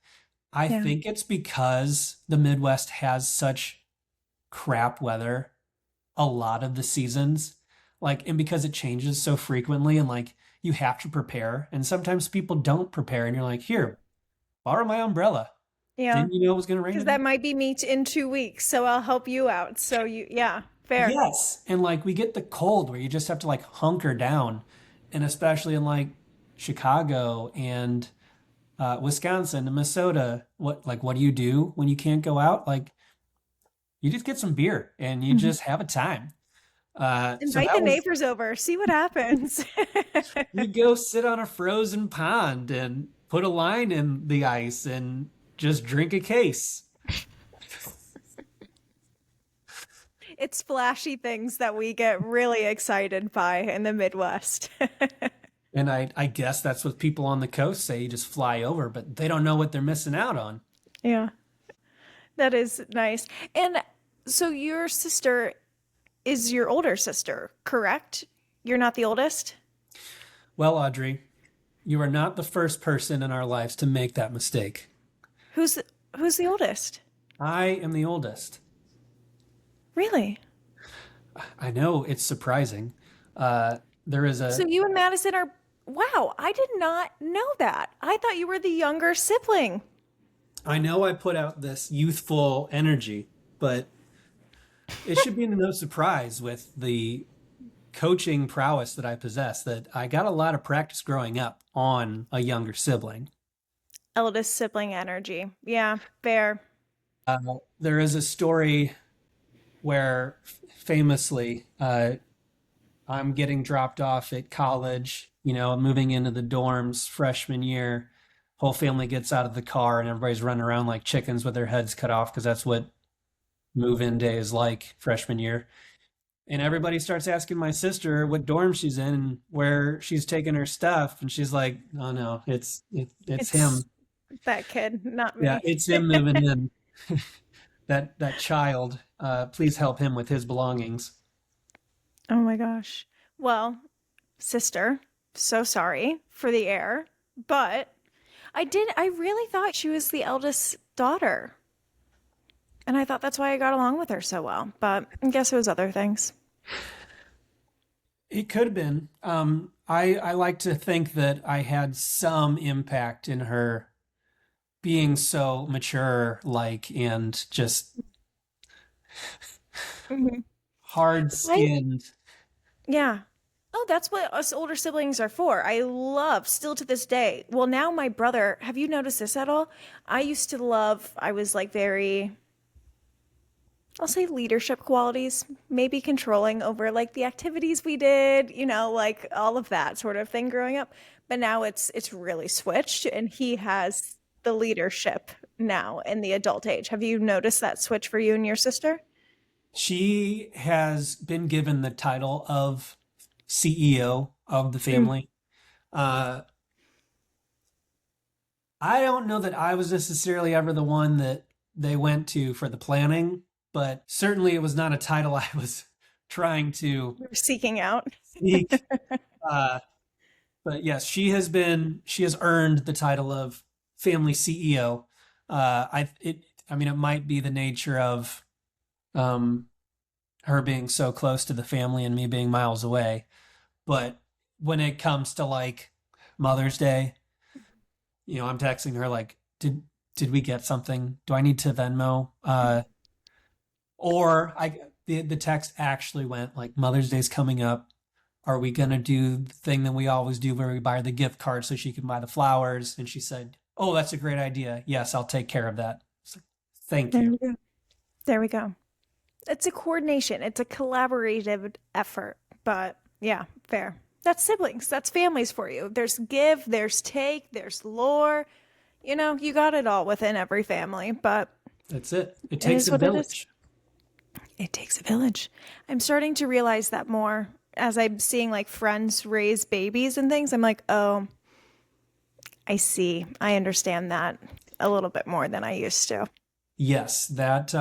I Yeah. think it's because the Midwest has such crap weather a lot of the seasons. Like, and because it changes so frequently and like you have to prepare. And sometimes people don't prepare and you're like, here, borrow my umbrella. Yeah. Didn't you know it was going to rain Because today? that might be me in 2 weeks, so I'll help you out. So yeah, fair. Yes. And like we get the cold where you just have to like hunker down. And especially in like Chicago and Wisconsin and Minnesota, what do you do when you can't go out? Like you just get some beer and you Mhm. just have a time. So Invite the that was neighbors over, see what happens. you go sit on a frozen pond and put a line in the ice and just drink a case. It's flashy things that we get really excited by in the Midwest. And I guess that's what people on the coast say. You just fly over, but they don't know what they're missing out on. Yeah, that is nice. And so your sister is your older sister, correct? You're not the oldest? Well, Audrey, you are not the first person in our lives to make that mistake. Who's who's the oldest? I am the oldest. Really? I know it's surprising. There is So a, you and Madison are, wow, I did not know that. I thought you were the younger sibling. I know I put out this youthful energy, but it should be no surprise with the coaching prowess that I possess that I got a lot of practice growing up on a younger sibling. Eldest sibling energy. Yeah, fair. There is a story where famously I'm getting dropped off at college, moving into the dorms freshman year. Whole family gets out of the car and everybody's running around like chickens with their heads cut off because that's what move-in day is like freshman year. And everybody starts asking my sister what dorm she's in and where she's taking her stuff, and she's like, "Oh no, it's It's him. that kid, not Yeah, me. it's him moving in. That child. Please help him with his belongings." Oh my gosh. Well, sister, so sorry for the air, but I really thought she was the eldest daughter. And I thought that's why I got along with her so well. But I guess it was other things. It could have been. I like to think that I had some impact in her being so mature, like, and just Hmm. hard I, skinned. yeah. Oh, that's what us older siblings are for. I love, still to this day. Well, now my brother, have you noticed this at all? I was like very, I'll say leadership qualities, maybe controlling over like the activities we did, like all of that sort of thing growing up. But now it's really switched and he has the leadership now in the adult age. Have you noticed that switch for you and your sister? She has been given the title of CEO of the Mm. family. Uh, I don't know that I was necessarily ever the one that they went to for the planning, but certainly it was not a title I was trying to We're seeking out. seek. Uh, but yes, she has earned the title of family CEO. I mean, it might be the nature of um, her being so close to the family and me being miles away. But when it comes to like Mother's Day, I'm texting her like, did we get something? Do I need to Venmo? Or the text actually went like, Mother's Day's coming up. Are we gonna do the thing that we always do where we buy her the gift card so she can buy the flowers? And she said, "Oh, that's a great idea. Yes, I'll take care of that." It's like, thank There you. we go. There we go. It's a coordination, it's a collaborative effort. But yeah, fair. That's siblings, that's families for you. There's give, there's take, there's lore. You got it all within every family, but That's it. It it takes is a what it is. village. It takes a village. I'm starting to realize that more as I'm seeing like friends raise babies and things. I'm like, oh, I see. I understand that a little bit more than I used to. Yes, that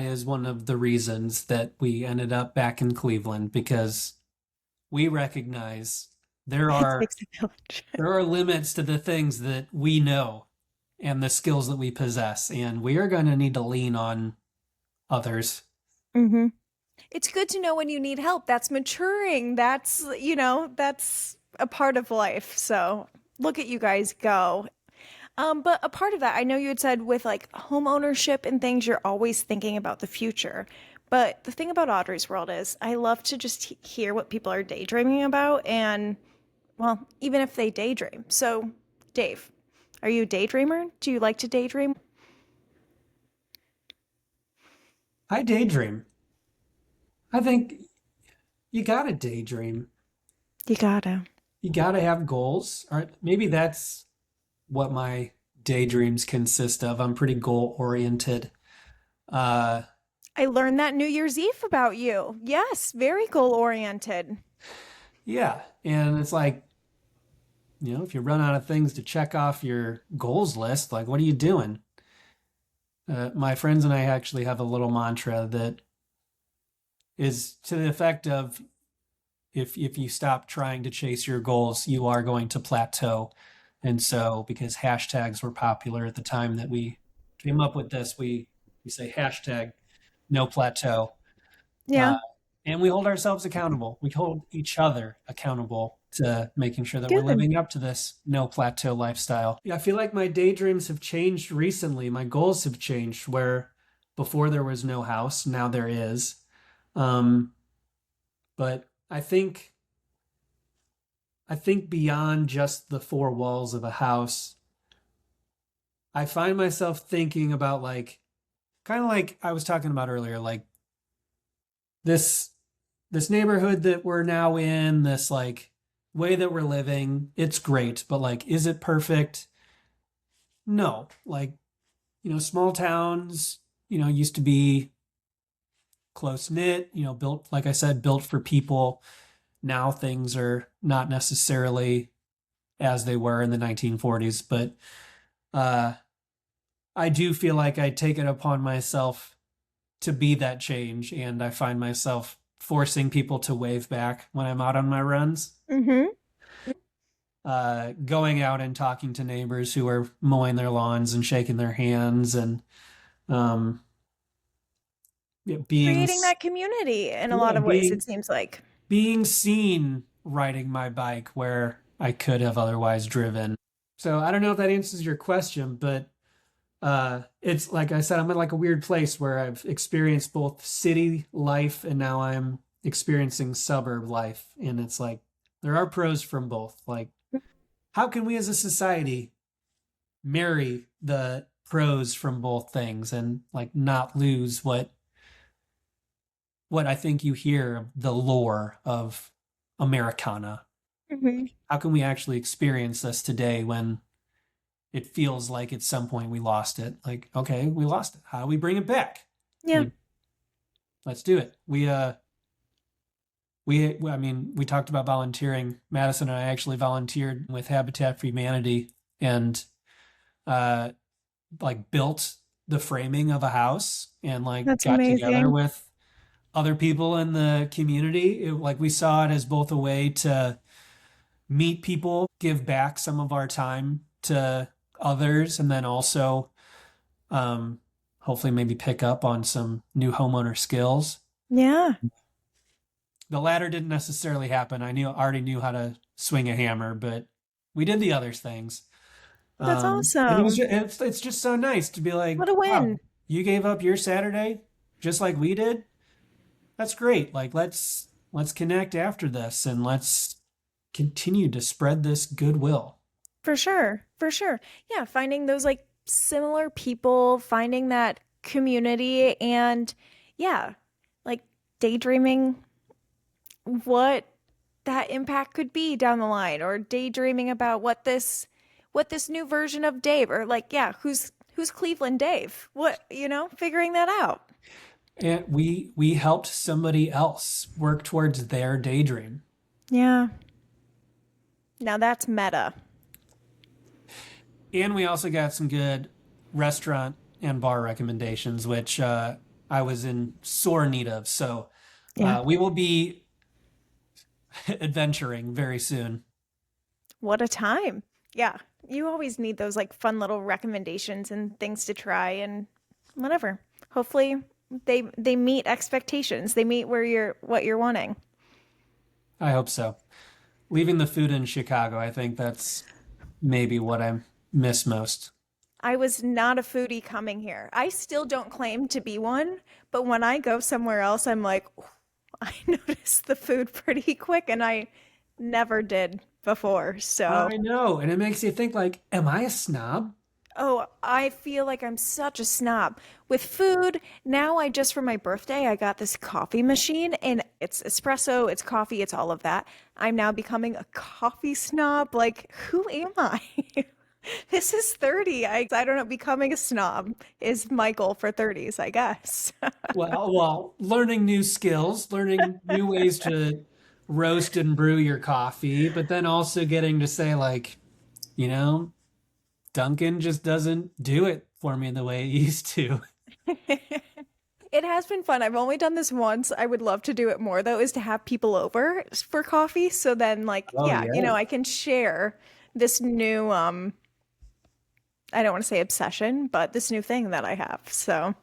is one of the reasons that we ended up back in Cleveland because we recognize there It are takes a village. there are limits to the things that we know and the skills that we possess, and we are going to need to lean on others. Hmm. It's good to know when you need help. That's maturing. That's a part of life. So look at you guys go. But a part of that, I know you had said with like home ownership and things, you're always thinking about the future. But the thing about Audrey's world is I love to just hear what people are daydreaming about. And well, even if they daydream. So, Dave, are you a daydreamer? Do you like to daydream? I daydream. I think you got to daydream. You gotta. You got to have goals. Or maybe that's what my daydreams consist of. I'm pretty goal oriented. Uh, I learned that New Year's Eve about you. Yes, very goal oriented. yeah. And it's like, if you run out of things to check off your goals list, like, what are you doing? My friends and I actually have a little mantra that is to the effect of if you stop trying to chase your goals, you are going to plateau. And so, because hashtags were popular at the time that we came up with this, we say hashtag no plateau. Uh, Yeah, and we hold ourselves accountable. We hold each other accountable to making sure that we're good. living up to this no plateau lifestyle. Yeah, I feel like my daydreams have changed recently. My goals have changed where before there was no house, now there is. Um, But I think beyond just the four walls of a house, I find myself thinking about like kind of like I was talking about earlier, like this this neighborhood that we're now in, this like way that we're living, it's great, but like is it perfect? No. Like, small towns, used to be close knit, built, like I said, built for people. Now things are not necessarily as they were in the 1940s, but uh, I do feel like I take it upon myself to be that change, and I find myself forcing people to wave back when I'm out on my runs. Mm-hmm. Going out and talking to neighbors who are mowing their lawns and shaking their hands and um, yeah, Creating that community in a lot of ways, it being seems like. being seen riding my bike where I could have otherwise driven. So I don't know if that answers your question, but it's like I said, I'm in like a weird place where I've experienced both city life and now I'm experiencing suburb life. And it's like there are pros from both. Like, how can we as a society marry the pros from both things and like not lose what I think you hear the lore of Americana? Mm-hmm. How can we actually experience this today when it feels like at some point we lost it? Like, okay, we lost it. How do we bring it back? Yeah, Like, let's do it. I mean, we talked about volunteering. Madison and I actually volunteered with Habitat for Humanity and uh like built the framing of a house and like that's got together amazing. with other people in the community. Like we saw it as both a way to meet people, give back some of our time to others, and then also um, hopefully maybe pick up on some new homeowner skills. Yeah, The latter didn't necessarily happen. Already knew how to swing a hammer, but we did the other things. that's And awesome. it's just so nice to be What like, a wow, win. you gave up your Saturday just like we did. That's great. Like let's connect after this and let's continue to spread this goodwill. For sure. For sure. Yeah, finding those like similar people, finding that community and yeah, like daydreaming what that impact could be down the line or daydreaming about what this new version of Dave or like yeah, who's Cleveland Dave? Figuring that out. And we helped somebody else work towards their daydream. Yeah. Now that's meta. And we also got some good restaurant and bar recommendations, which I was in sore need of. So Yeah. we will be adventuring very soon. What a time. Yeah. You always need those like fun little recommendations and things to try and whatever. Hopefully they meet expectations. They meet what you're wanting. I hope so. Leaving the food in Chicago, I think that's maybe what I miss most. I was not a foodie coming here. I still don't claim to be one, but when I go somewhere else, I'm like, "Ooh, I notice the food pretty quick and I never did before. So I know. And it makes you think like, am I a snob? oh, I feel like I'm such a snob. With food, now I just for my birthday, I got this coffee machine and it's espresso, it's coffee, it's all of that. I'm now becoming a coffee snob. Like, who am I? This is 30. I don't know, becoming a snob is my goal for 30s, I guess. Well, learning new skills, learning new ways to roast and brew your coffee, but then also getting to say like, you know, Duncan just doesn't do it for me the way he used to. It has been fun. I've only done this once. I would love to do it more though, is to have people over for coffee. So then like, Oh yeah, yeah. I can share this new I don't want to say obsession, but this new thing that I have. So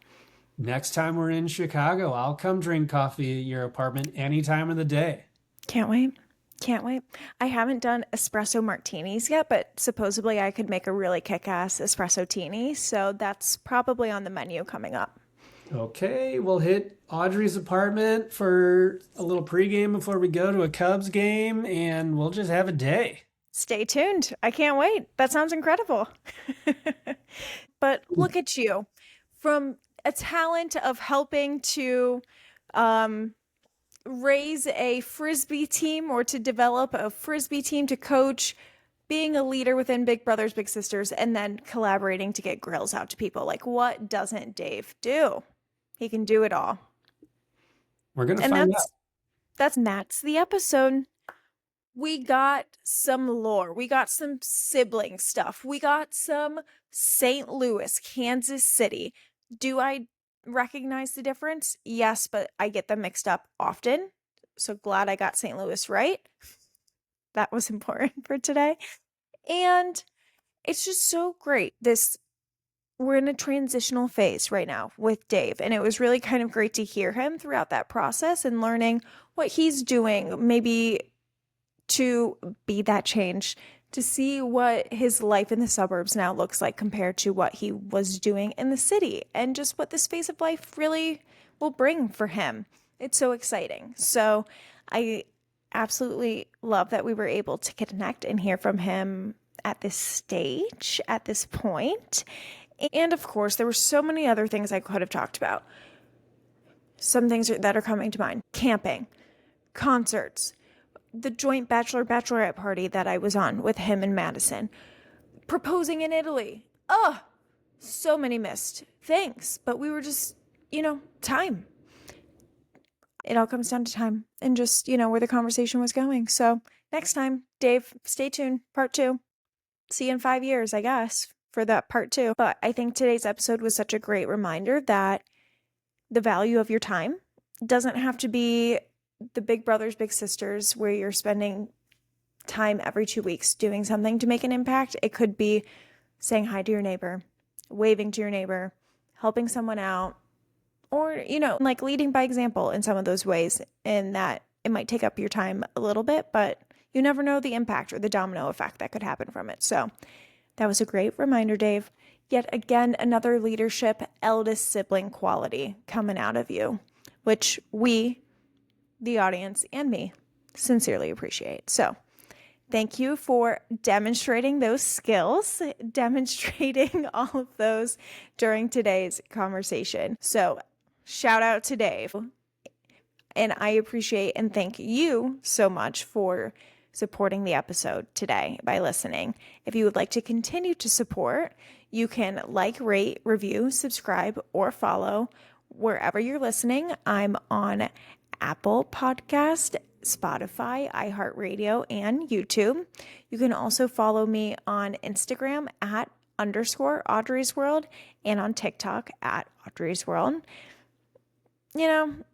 Next time we're in Chicago, I'll come drink coffee at your apartment any time of the day. can't wait. Can't wait. I haven't done espresso martinis yet, but supposedly I could make a really kick-ass espresso tini. So that's probably on the menu coming up. Okay, we'll hit Audrey's apartment for a little pregame before we go to a Cubs game, and we'll just have a day. Stay tuned. I can't wait. That sounds incredible. But look at you, from a talent of helping to raise a Frisbee team or to develop a Frisbee team, to coach, being a leader within Big Brothers Big Sisters, and then collaborating to get grills out to people. Like, what doesn't Dave do? He can do it all. We're gonna And find out. that's the episode. We got some lore. We got some sibling stuff. We got some St. Louis, Kansas City. Do I recognize the difference? Yes, but I get them mixed up often. So glad I got St. Louis right. That was important for today. And it's just so great. We're in a transitional phase right now with Dave, and it was really kind of great to hear him throughout that process and learning what he's doing, maybe to be that change, to see what his life in the suburbs now looks like compared to what he was doing in the city, and just what this phase of life really will bring for him. It's so exciting. So I absolutely love that we were able to connect and hear from him at this stage, at this point. And of course, there were so many other things I could have talked about. Some things that are coming to mind: camping, concerts, the joint bachelorette party that I was on with him and Madison, proposing in Italy. Oh, so many missed things, but we were just, time. It all comes down to time and just, where the conversation was going. So next time, Dave, stay tuned. Part 2. See you in 5 years, I guess, for that part 2. But I think today's episode was such a great reminder that the value of your time doesn't have to be the Big Brothers Big Sisters where you're spending time every 2 weeks doing something to make an impact. It could be saying hi to your neighbor, waving to your neighbor, helping someone out, or, like leading by example in some of those ways, in that it might take up your time a little bit, but you never know the impact or the domino effect that could happen from it. So that was a great reminder, Dave. Yet again, another leadership, eldest sibling quality coming out of you, which we, the audience, and me sincerely appreciate. So thank you for demonstrating those skills, demonstrating all of those during today's conversation. So shout out to Dave. And I appreciate and thank you so much for supporting the episode today by listening. If you would like to continue to support, you can like, rate, review, subscribe, or follow wherever you're listening. I'm on Apple Podcast, Spotify, iHeartRadio, and YouTube. You can also follow me on Instagram at _Audrey's World and on TikTok at Audrey's World.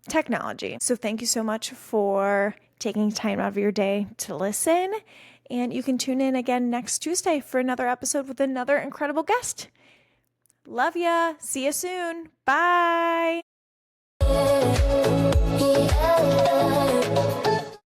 Technology. So thank you so much for taking time out of your day to listen. And you can tune in again next Tuesday for another episode with another incredible guest. Love ya. See you soon. Bye.